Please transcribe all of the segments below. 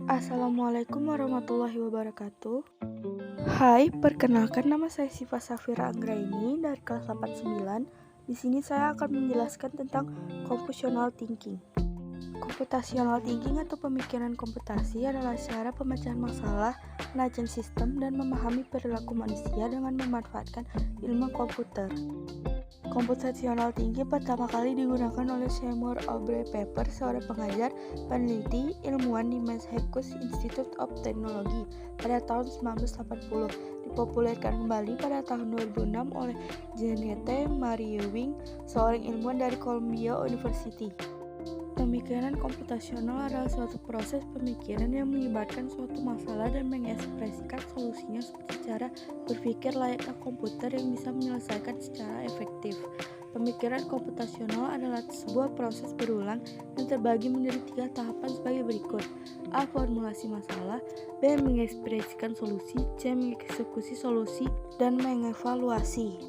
Assalamualaikum warahmatullahi wabarakatuh. Hai, perkenalkan nama saya Siva Safira Anggraini dari kelas 89. Di sini saya akan menjelaskan tentang computational thinking. Computational thinking atau pemikiran komputasi adalah cara pemecahan masalah, merancang sistem, dan memahami perilaku manusia dengan memanfaatkan ilmu komputer. Computational thinking pertama kali digunakan oleh Seymour Aubrey Pepper, seorang pengajar, peneliti, ilmuwan di Massachusetts Institute of Technology pada tahun 1980. Dipopulerkan kembali pada tahun 2006 oleh Jeanette Marie Wing, seorang ilmuwan dari Columbia University. Pemikiran komputasional adalah suatu proses pemikiran yang melibatkan suatu masalah dan mengekspresikan solusinya seperti cara berpikir layaknya komputer yang bisa menyelesaikan secara efektif. Pemikiran komputasional adalah sebuah proses berulang yang terbagi menjadi 3 tahapan sebagai berikut. A. Formulasi masalah. B. Mengekspresikan solusi. C. Mengeksekusi solusi dan mengevaluasi.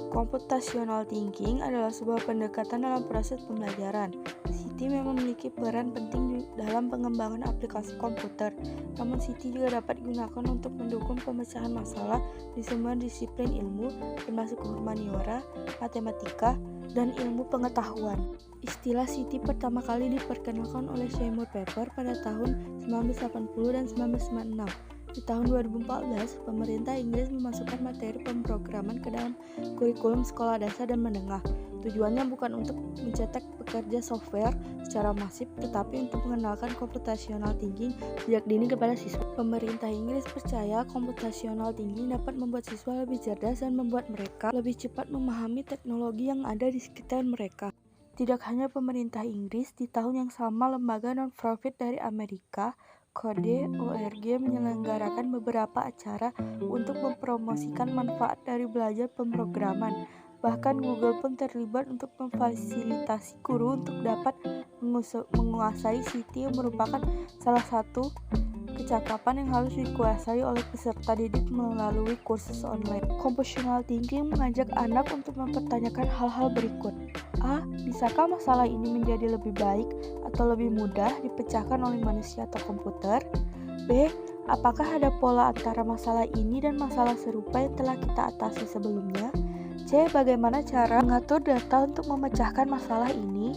Computational thinking adalah sebuah pendekatan dalam proses pembelajaran. Siti memang memiliki peran penting dalam pengembangan aplikasi komputer, namun Siti juga dapat digunakan untuk mendukung pemecahan masalah di semua disiplin ilmu, termasuk humaniora, matematika, dan ilmu pengetahuan. Istilah Siti pertama kali diperkenalkan oleh Seymour Pepper pada tahun 1980 dan 1996. Di tahun 2014, pemerintah Inggris memasukkan materi pemrograman ke dalam kurikulum sekolah dasar dan menengah. Tujuannya bukan untuk mencetak pekerja software secara masif, tetapi untuk mengenalkan computational thinking sejak dini kepada siswa. Pemerintah Inggris percaya computational thinking dapat membuat siswa lebih cerdas dan membuat mereka lebih cepat memahami teknologi yang ada di sekitar mereka. Tidak hanya pemerintah Inggris, di tahun yang sama lembaga non-profit dari Amerika, Code.org, menyelenggarakan beberapa acara untuk mempromosikan manfaat dari belajar pemrograman. Bahkan Google pun terlibat untuk memfasilitasi guru untuk dapat menguasai Siti yang merupakan salah satu kecakapan yang harus dikuasai oleh peserta didik melalui kursus online. Computational thinking mengajak anak untuk mempertanyakan hal-hal berikut. A. Bisakah masalah ini menjadi lebih baik atau lebih mudah dipecahkan oleh manusia atau komputer? B. Apakah ada pola antara masalah ini dan masalah serupa yang telah kita atasi sebelumnya? C. Bagaimana cara mengatur data untuk memecahkan masalah ini?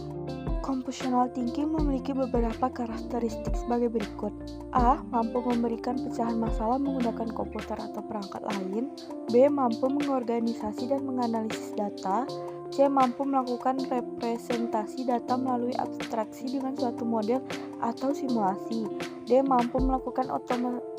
Computational thinking memiliki beberapa karakteristik sebagai berikut. A. Mampu memberikan pecahan masalah menggunakan komputer atau perangkat lain. B. Mampu mengorganisasi dan menganalisis data. C. Mampu melakukan representasi data melalui abstraksi dengan suatu model atau simulasi. D. Mampu melakukan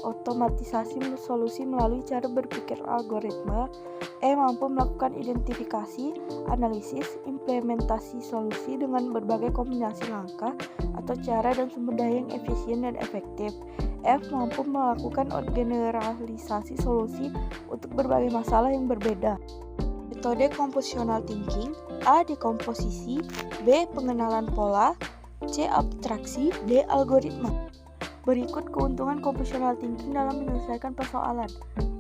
otomatisasi solusi melalui cara berpikir algoritma. E. Mampu melakukan identifikasi, analisis, implementasi solusi dengan berbagai kombinasi langkah atau cara dan sumber daya yang efisien dan efektif. F. Mampu melakukan generalisasi solusi untuk berbagai masalah yang berbeda. Metode computational thinking: A. Dekomposisi, B. Pengenalan pola, C. Abstraksi, D. Algoritma. Berikut keuntungan computational thinking dalam menyelesaikan persoalan.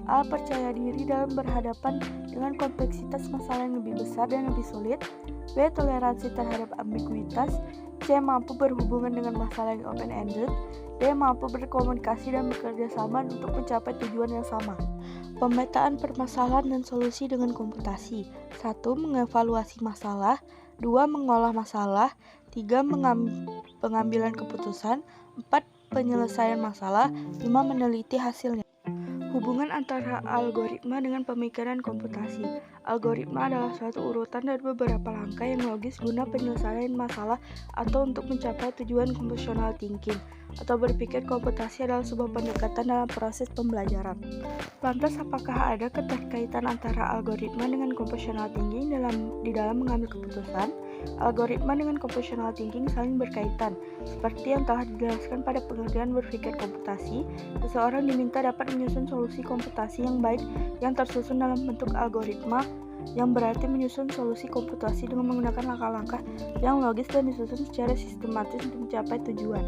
A. Percaya diri dalam berhadapan dengan kompleksitas masalah yang lebih besar dan lebih sulit. B. Toleransi terhadap ambiguitas. C. Mampu berhubungan dengan masalah yang open-ended. D. Mampu berkomunikasi dan bekerja sama untuk mencapai tujuan yang sama. Pemetaan permasalahan dan solusi dengan komputasi. 1. Mengevaluasi masalah. 2. Mengolah masalah. 3. Pengambilan keputusan. 4. Penyelesaian masalah. 5. Meneliti hasilnya. Hubungan antara algoritma dengan pemikiran komputasi. Algoritma adalah suatu urutan dari beberapa langkah yang logis guna penyelesaian masalah atau untuk mencapai tujuan computational thinking atau berpikir komputasi adalah sebuah pendekatan dalam proses pembelajaran. Lantas, apakah ada keterkaitan antara algoritma dengan computational thinking di dalam mengambil keputusan? Algoritma dengan computational thinking saling berkaitan. Seperti yang telah dijelaskan pada pengertian berpikir komputasi, seseorang diminta dapat menyusun solusi komputasi yang baik yang tersusun dalam bentuk algoritma yang berarti menyusun solusi komputasi dengan menggunakan langkah-langkah yang logis dan disusun secara sistematis untuk mencapai tujuan.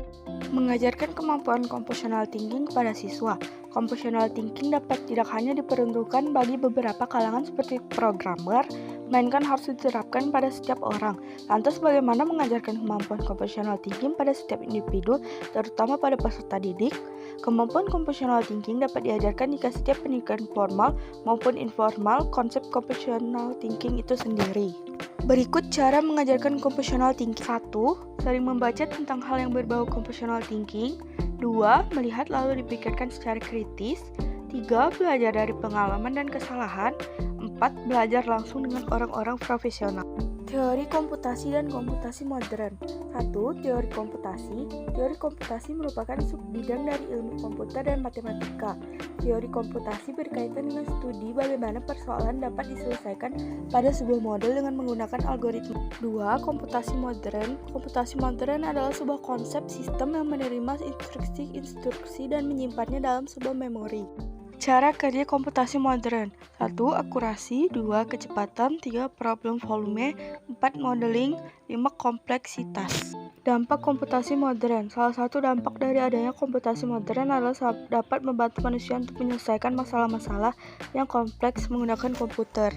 Mengajarkan kemampuan computational thinking kepada siswa. Computational thinking tidak hanya diperuntukkan bagi beberapa kalangan seperti programmer, melainkan harus diterapkan pada setiap orang. Lantas bagaimana mengajarkan kemampuan computational thinking pada setiap individu, terutama pada peserta didik? Kemampuan computational thinking dapat diajarkan jika setiap pendidikan formal maupun informal konsep computational thinking itu sendiri. Berikut cara mengajarkan computational thinking. 1. Sering membaca tentang hal yang berbau computational thinking. 2. Melihat lalu dipikirkan secara kritis. 3. Belajar dari pengalaman dan kesalahan. 4. Belajar langsung dengan orang-orang profesional. Teori komputasi dan komputasi modern. 1. Teori komputasi. Teori komputasi merupakan subbidang dari ilmu komputer dan matematika. Teori komputasi berkaitan dengan studi bagaimana persoalan dapat diselesaikan pada sebuah model dengan menggunakan algoritma. 2. Komputasi modern. Komputasi modern adalah sebuah konsep sistem yang menerima instruksi dan menyimpannya dalam sebuah memori. Cara kerja komputasi modern. 1. Akurasi. 2. Kecepatan. 3. Problem volume. 4. Modeling. 5. Kompleksitas. Dampak komputasi modern. Salah satu dampak dari adanya komputasi modern adalah dapat membantu manusia untuk menyelesaikan masalah-masalah yang kompleks menggunakan komputer.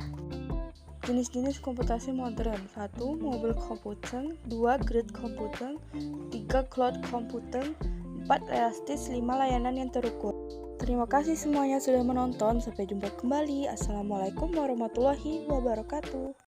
Jenis-jenis komputasi modern. 1. Mobile computing. 2. Grid computing. 3. Cloud computing. 4. Elastis. 5. Layanan yang terukur. Terima kasih semuanya sudah menonton. Sampai jumpa kembali. Assalamualaikum warahmatullahi wabarakatuh.